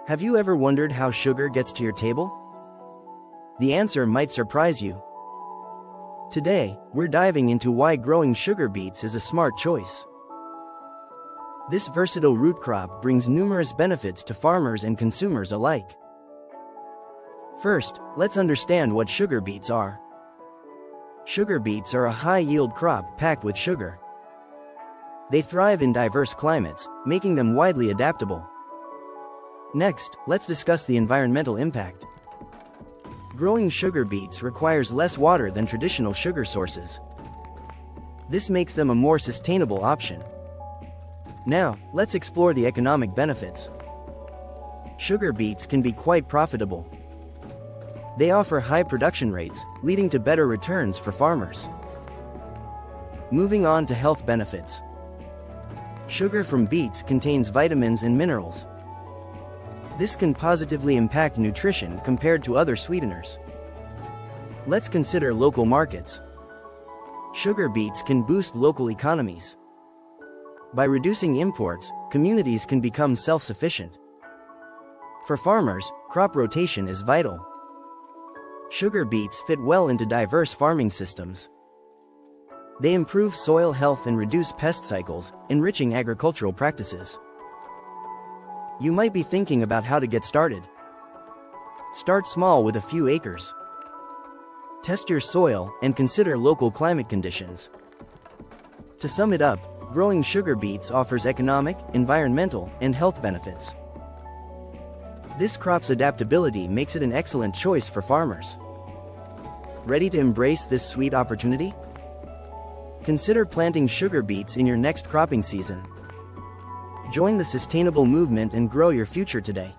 Have you ever wondered how sugar gets to your table? The answer might surprise you. Today, we're diving into why growing sugar beets is a smart choice. This versatile root crop brings numerous benefits to farmers and consumers alike. First, let's understand what sugar beets are. Sugar beets are a high-yield crop packed with sugar. They thrive in diverse climates, making them widely adaptable. Next, let's discuss the environmental impact. Growing sugar beets requires less water than traditional sugar sources. This makes them a more sustainable option. Now, let's explore the economic benefits. Sugar beets can be quite profitable. They offer high production rates, leading to better returns for farmers. Moving on to health benefits. Sugar from beets contains vitamins and minerals. This can positively impact nutrition compared to other sweeteners. Let's consider local markets. Sugar beets can boost local economies. By reducing imports, communities can become self-sufficient. For farmers, crop rotation is vital. Sugar beets fit well into diverse farming systems. They improve soil health and reduce pest cycles, enriching agricultural practices. You might be thinking about how to get started. Start small with a few acres. Test your soil and consider local climate conditions. To sum it up, growing sugar beets offers economic, environmental, and health benefits. This crop's adaptability makes it an excellent choice for farmers. Ready to embrace this sweet opportunity? Consider planting sugar beets in your next cropping season. Join the sustainable movement and grow your future today.